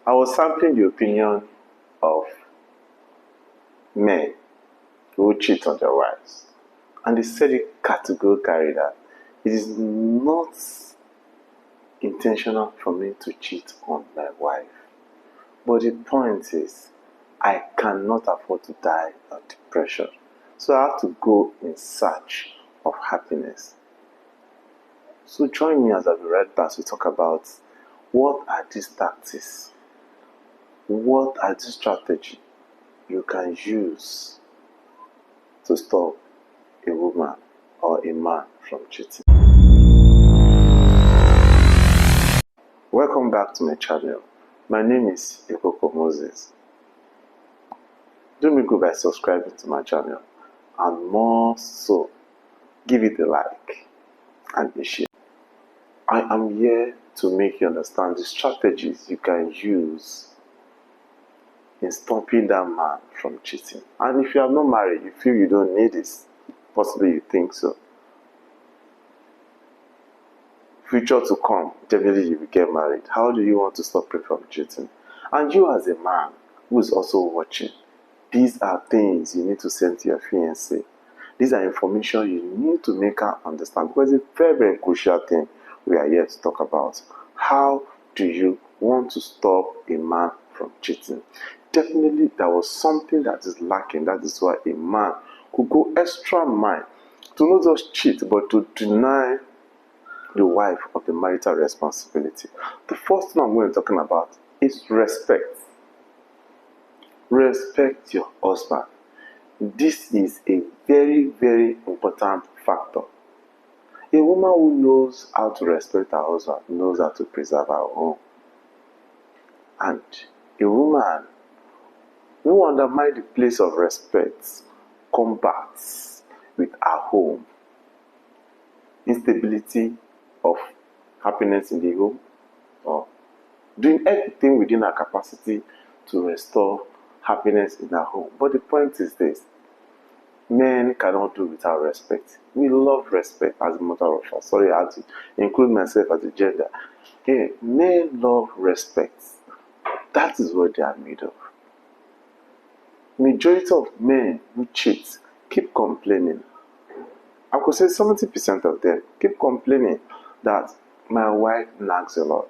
I was sampling the opinion of men who cheat on their wives, and they said it categorically that it is not intentional for me to cheat on my wife. But the point is, I cannot afford to die of depression. So I have to go in search of happiness. So join me as I be right back to talk about what are these tactics, what are these strategies you can use to stop a woman or a man from cheating. Welcome back to my channel. My name is Ikoko Moses. Do me good by subscribing to my channel, and more so, give it a like and a share. I am here to make you understand the strategies you can use in stopping that man from cheating. And if you are not married, you feel you don't need this, possibly you think so. Future to come, definitely you will get married. How do you want to stop him from cheating? And you as a man who is also watching, these are things you need to send to your fiancé. These are information you need to make her understand, because it's a very, very crucial thing we are here to talk about. How do you want to stop a man from cheating? Definitely there was something that is lacking. That is why a man could go extra mile to not just cheat, but to deny the wife of the marital responsibility. The first thing I'm going to be talking about is respect. Respect your husband. This is a very, very important factor. A woman who knows how to respect her husband knows how to preserve her home. And a woman who undermines the place of respect combats with her home instability of happiness in the home, or doing everything within her capacity to restore happiness in her home. But the point is this: men cannot do without respect. We love respect as a matter of fact. Sorry, I had to include myself as a gender. Okay, men love respect. That is what they are made of. Majority of men who cheat keep complaining. I could say 70% of them keep complaining that my wife nags a lot.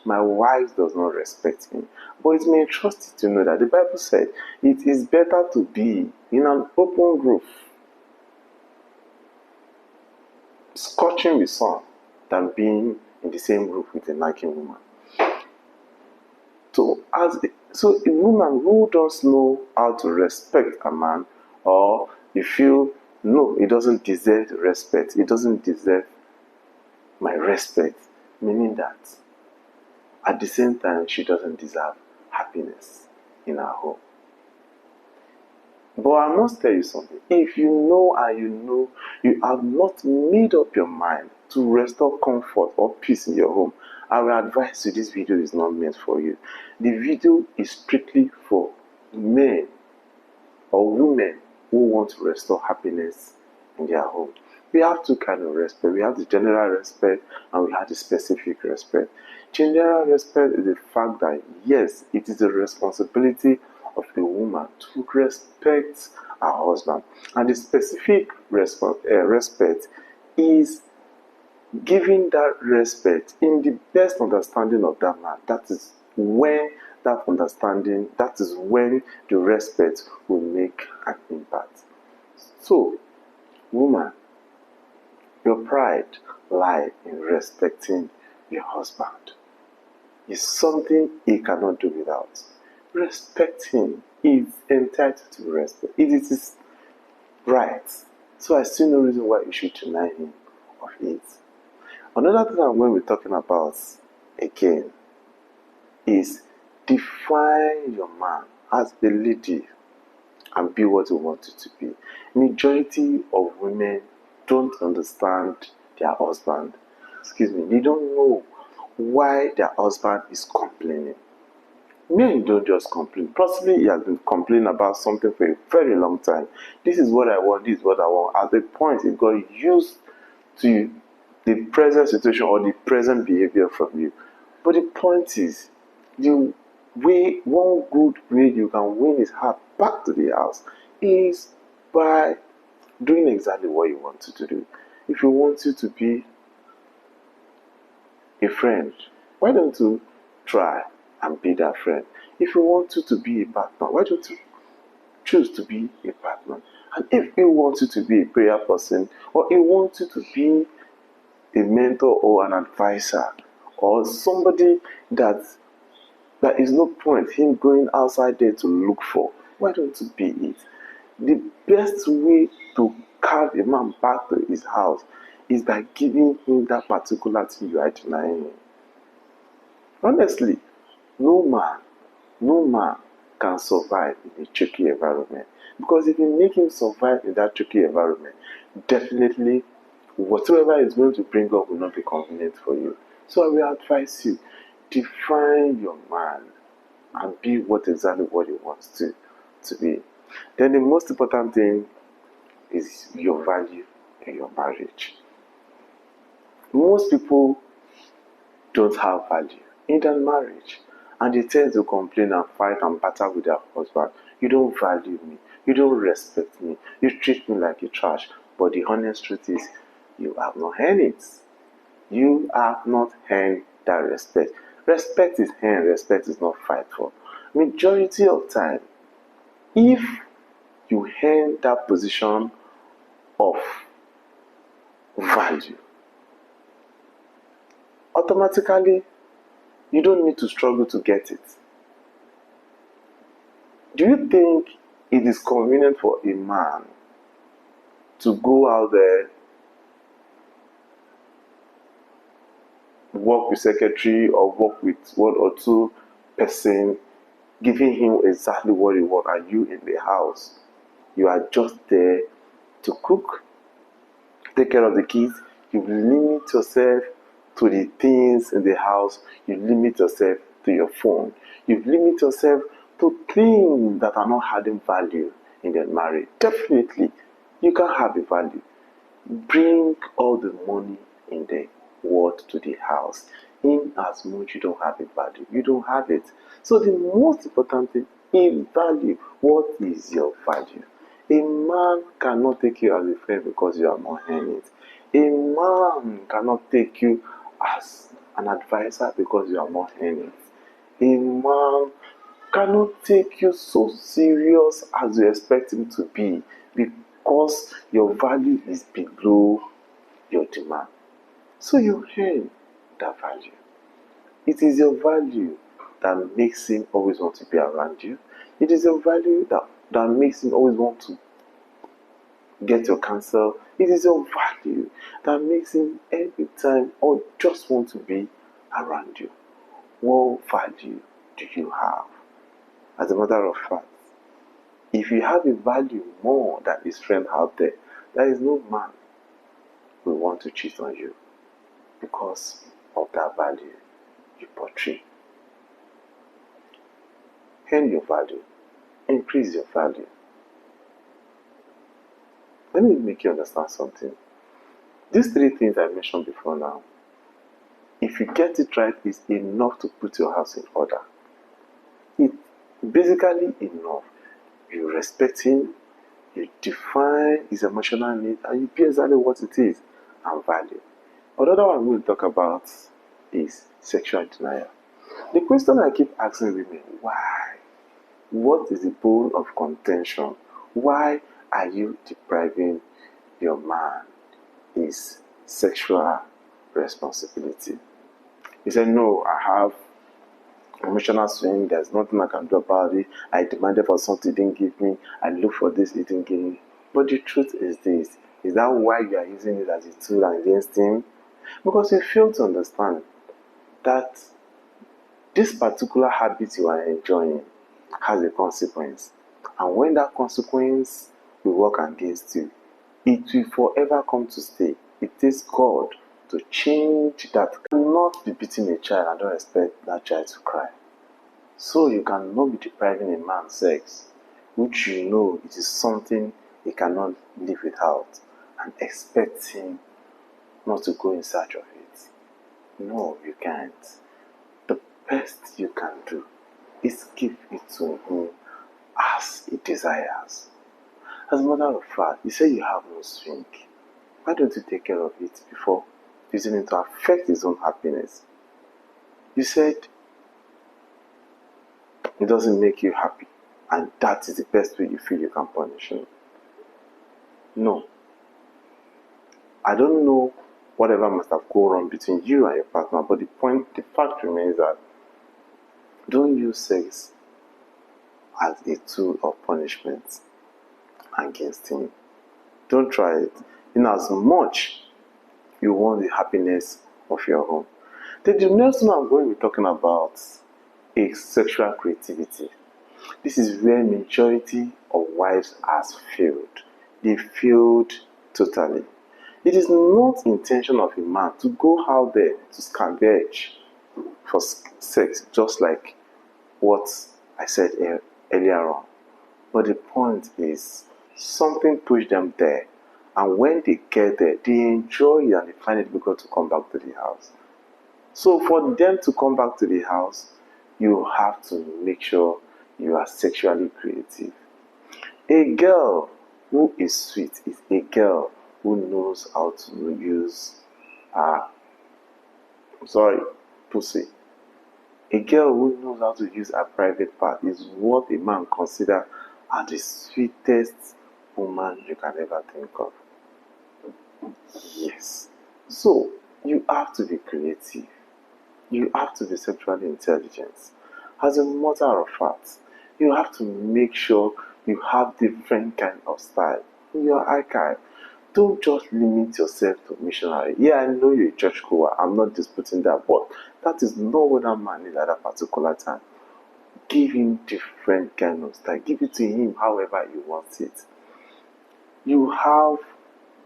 My wife does not respect me. But it may trust you to know that the Bible said it is better to be in an open roof, scorching the sun, than being in the same roof with a nagging woman. So a woman who does know how to respect a man, or you feel no, he doesn't deserve respect, he doesn't deserve my respect, meaning that at the same time she doesn't deserve happiness in her home. But I must tell you something. If you know and you know you have not made up your mind to restore comfort or peace in your home, I will advise you this video is not meant for you. The video is strictly for men or women who want to restore happiness in their home. We have two kinds of respect. We have the general respect and we have the specific respect. General respect is the fact that yes, it is a responsibility of a woman to respect her husband. And the specific respect is giving that respect in the best understanding of that man. That is when that understanding, that is when the respect will make an impact. So, woman, your pride lies in respecting your husband. It's something he cannot do without. Respect him. He is entitled to respect. It is his right. So I see no reason why you should deny him of it. Another thing I'm going to be talking about again is define your man as a lady and be what you want it to be. Majority of women don't understand their husband. They don't know why their husband is complaining. Men don't just complain. Possibly he has been complaining about something for a very long time. This is what I want, this is what I want. At the point he got used to the present situation or the present behavior from you. But the point is, the one good way you can win his heart back to the house is by doing exactly what you want to do. If you want you to be a friend, why don't you try and be that friend? If you want you to be a partner, why don't you choose to be a partner? And if he wants you to be a prayer person, or he wants you to be a mentor or an advisor, or somebody that there is no point him going outside there to look for, why don't you be it? The best way to carry a man back to his house is by giving him that particular thing you are denying him. Honestly, no man can survive in a tricky environment. Because if you make him survive in that tricky environment, definitely whatever is going to bring up will not be convenient for you. So I will advise you, define your man and be exactly what he wants to be. Then the most important thing is your value in your marriage. Most people don't have value in their marriage, and they tend to complain and fight and battle with their husband. You don't value me, you don't respect me, you treat me like a trash. But the honest truth is, you have not earned it. You have not earned that respect. Respect is earned, respect is not fight for. Majority of time, if you earn that position of value, automatically you don't need to struggle to get it. Do you think it is convenient for a man to go out there, work with secretary or work with one or two person, giving him exactly what he wants, and you in the house, you are just there to cook, take care of the kids, you limit yourself to the things in the house, you limit yourself to your phone, you limit yourself to things that are not adding value in the marriage? Definitely, you can have a value. Bring all the money in the world to the house. In as much you don't have a value, you don't have it. So the most important thing is value. What is your value? A man cannot take you as a friend because you are not earning it. A man cannot take you as an advisor because you are not earning it. A man cannot take you so serious as you expect him to be because your value is below your demand. So you earn that value. It is your value that makes him always want to be around you. It is your value that makes him always want to get your counsel. It is your value that makes him every time or just want to be around you. What value do you have? As a matter of fact, if you have a value more than his friend out there, there is no man who will want to cheat on you because of that value you portray. Earn your value. Increase your value. Let me make you understand something. These three things I mentioned before now, if you get it right, is enough to put your house in order. It's basically enough. You respect him, you define his emotional need, and you be exactly what it is and value. Another one I'm going to talk about is sexual denial. The question I keep asking women, why? What is the bone of contention? Why are you depriving your man his sexual responsibility? He said, no, I have emotional swing, there's nothing I can do about it. I demanded for something, he didn't give me. I looked for this, he didn't give me. But the truth is this, is that why you are using it as a tool against him? Because you fail to understand that this particular habit you are enjoying has a consequence. And when that consequence will work against you, it will forever come to stay. It takes God to change that. You cannot be beating a child and don't expect that child to cry. So you cannot be depriving a man sex, which you know it is something he cannot live without, and expect him not to go in search of it. No, you can't. The best you can do is give it to him as he desires. As a matter of fact, you say you have no swing. Why don't you take care of it before using it to affect his own happiness? You said it doesn't make you happy, and that is the best way you feel you can punish him. No. I don't know whatever must have gone wrong between you and your partner, but the fact remains that don't use sex as a tool of punishment against him. Don't try it. In as much you want the happiness of your home. The next one I'm going to be talking about is sexual creativity. This is where majority of wives has failed. They failed totally. It is not intention of a man to go out there to scavenge for sex, just like what I said earlier on. But the point is, something pushed them there, and when they get there, they enjoy it and they find it difficult to come back to the house. So for them to come back to the house, you have to make sure you are sexually creative. A girl who is sweet is a girl who knows how to use pussy. A girl who knows how to use her private part is what a man considers as the sweetest woman you can ever think of. Yes. So you have to be creative. You have to be sexually intelligent. As a matter of fact, you have to make sure you have different kind of style in your archive. Don't just limit yourself to missionary. Yeah, I know you're a church goer. I'm not disputing that, but that is not what that man is at that particular time. Give him different kind of style. Give it to him however he wants it. You have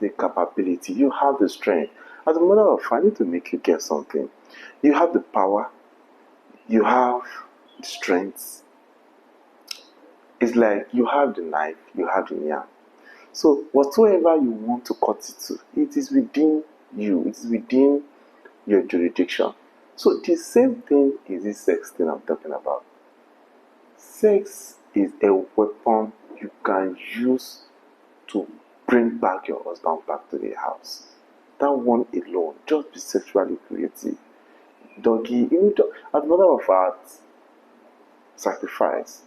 the capability. You have the strength. As a matter of fact, I need to make you get something. You have the power. You have the strength. It's like you have the knife. You have the yam. So whatsoever you want to cut it to, it is within you. It is within your jurisdiction. So the same thing is this sex thing I'm talking about. Sex is a weapon you can use to bring back your husband back to the house. That one alone, just be sexually creative. Doggy, as a matter of fact, sacrifice.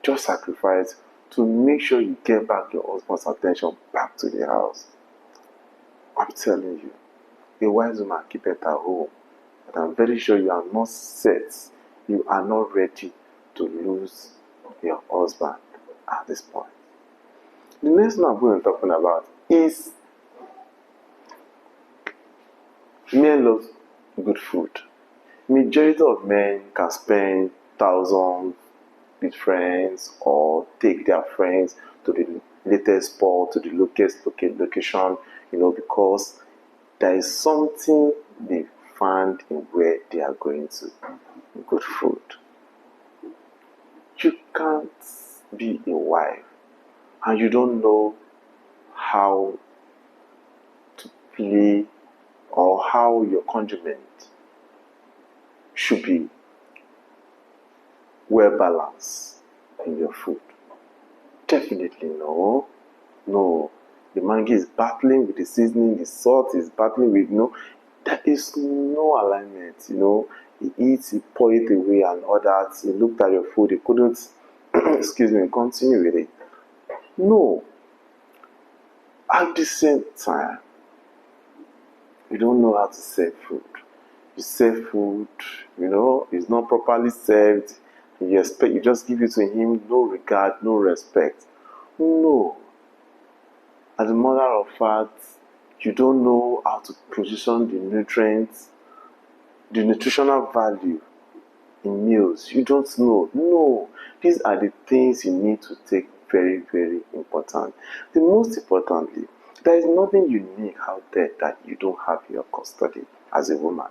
Just sacrifice to make sure you get back your husband's attention back to the house. I'm telling you, a wise woman keep it at home. But I'm very sure you are not set. You are not ready to lose your husband at this point. The next one I'm going to be talking about is men love good food. Majority of men can spend thousands with friends or take their friends to the latest spot, to the locust location, because there is something they find in where they are going to. Good food. You can't be a wife and you don't know how to play or how your conjugate should be well balanced in your food. Definitely no. No. The mangi is battling with the seasoning, the salt is battling with there is no alignment, He eats, he pour it away and all that. He looked at your food, he couldn't continue with it. No. At the same time, you don't know how to serve food. You serve food, it's not properly served. You just give it to him, no regard, no respect. No. As a matter of fact, you don't know how to position the nutrients, the nutritional value in meals. You don't know. No. These are the things you need to take very, very important. The most importantly, there is nothing unique out there that you don't have in your custody as a woman.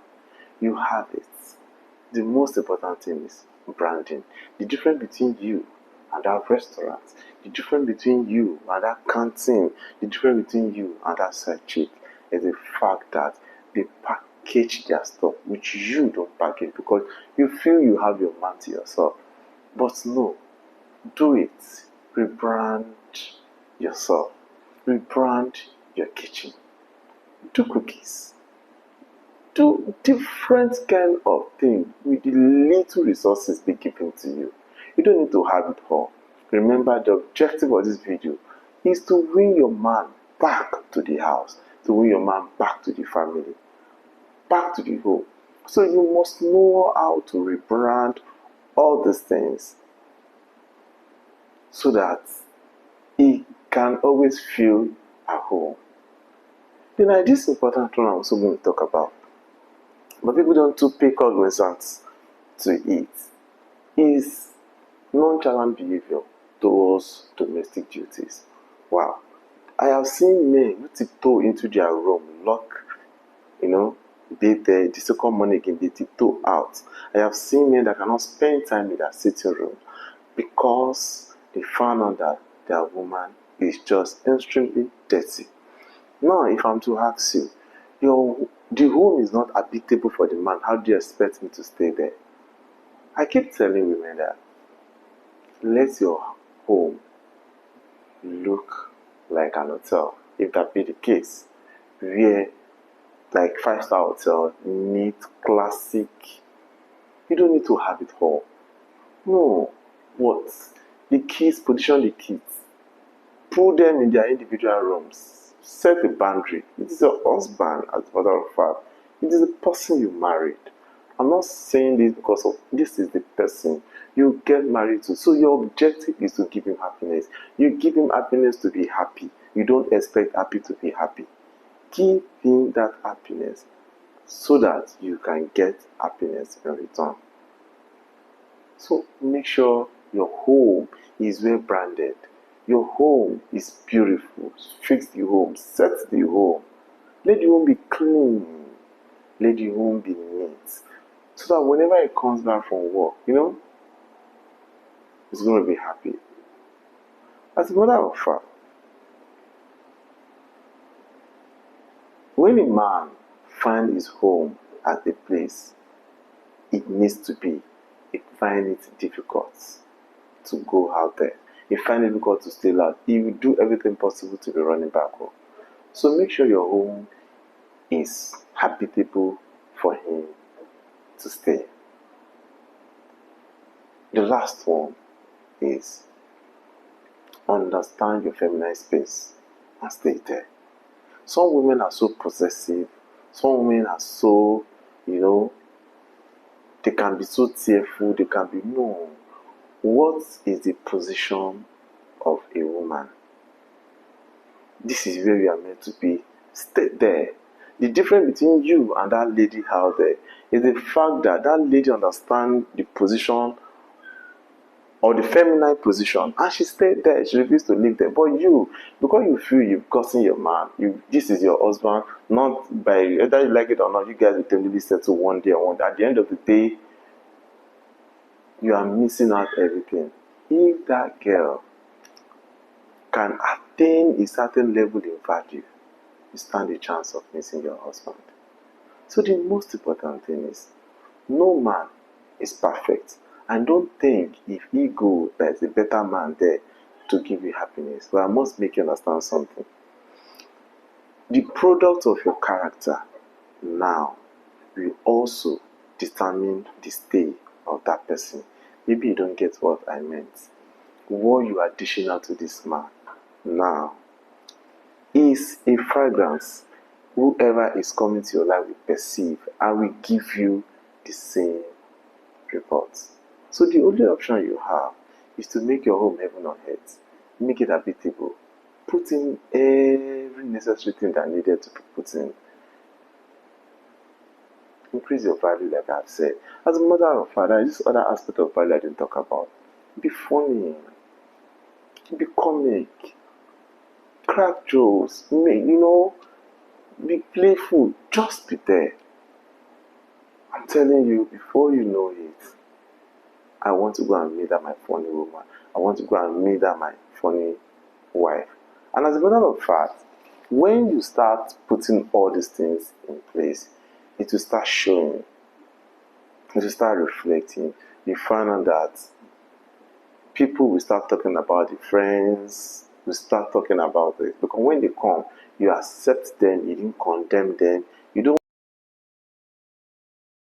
You have it. The most important thing is branding. The difference between you and that restaurant, the difference between you and that canteen, the difference between you and that side chick is the fact that they pack package their stuff, which you don't package because you feel you have your man to yourself. But no, do it. Rebrand yourself. Rebrand your kitchen. Do cookies. Do different kind of thing with the little resources be given to you. You don't need to have it all. Remember, the objective of this video is to win your man back to the house, to win your man back to the family, back to the home. So you must know how to rebrand all these things so that he can always feel at home. Then this important one I'm also going to talk about, but people don't too pay cognizance to it, is nonchalant behavior towards domestic duties. Wow. I have seen men who tiptoe into their room, lock, the second morning again, they tiptoe out. I have seen men that cannot spend time in their sitting room because they found out that their woman is just extremely dirty. Now, if I'm to ask you, the home is not habitable for the man, how do you expect him to stay there? I keep telling women that let your home look like an hotel, if that be the case, where like 5-star hotel, neat, classic. You don't need to have it all. No. What? The kids, position the kids. Put them in their individual rooms. Set a boundary. It is your husband, as a matter of fact. It is the person you married. I'm not saying this because of this is the person you get married to. So your objective is to give him happiness. You give him happiness to be happy. You don't expect happy to be happy. Give him that happiness so that you can get happiness in return. So make sure your home is well branded. Your home is beautiful. Fix the home. Set the home. Let the home be clean. Let the home be neat. So that whenever he comes back from work, he's going to be happy. As a matter of fact, when a man finds his home at the place it needs to be, he finds it difficult to go out there. He finds it difficult to stay out. He will do everything possible to be running back home. So make sure your home is habitable for him to stay. The last one is understand your feminine space and stay there. Some women are so possessive. Some women are so, they can be so tearful. They can be, no. What is the position of a woman? This is where you are meant to be. Stay there. The difference between you and that lady out there is the fact that that lady understands the position or the feminine position, and she stayed there. She refused to leave there. But you, because you feel you've gotten your man, this is your husband, not by whether you like it or not, you guys will totally settle one day or one day. At the end of the day, you are missing out everything. If that girl can attain a certain level in value, you stand a chance of missing your husband. So the most important thing is, no man is perfect. And don't think if he go, there's a better man there to give you happiness. But I must make you understand something. The product of your character now will also determine the stay of that person. Maybe you don't get what I meant. What you are dishing out to this man now is a fragrance whoever is coming to your life will perceive and will give you the same reports. So the only option you have is to make your home heaven on earth. Make it habitable. Put in every necessary thing that needed to be put in. Increase your value, like I've said. As a matter of fact, there is this other aspect of value I didn't talk about. Be funny. Be comic. Crack jokes. Be playful. Just be there. I'm telling you, before you know it, I want to go and meet that my funny woman. I want to go and meet that my funny wife. And as a matter of fact, when you start putting all these things in place, it will start showing. It will start reflecting. You find out that people will start talking about the friends, will start talking about it. Because when they come, you accept them, you didn't condemn them,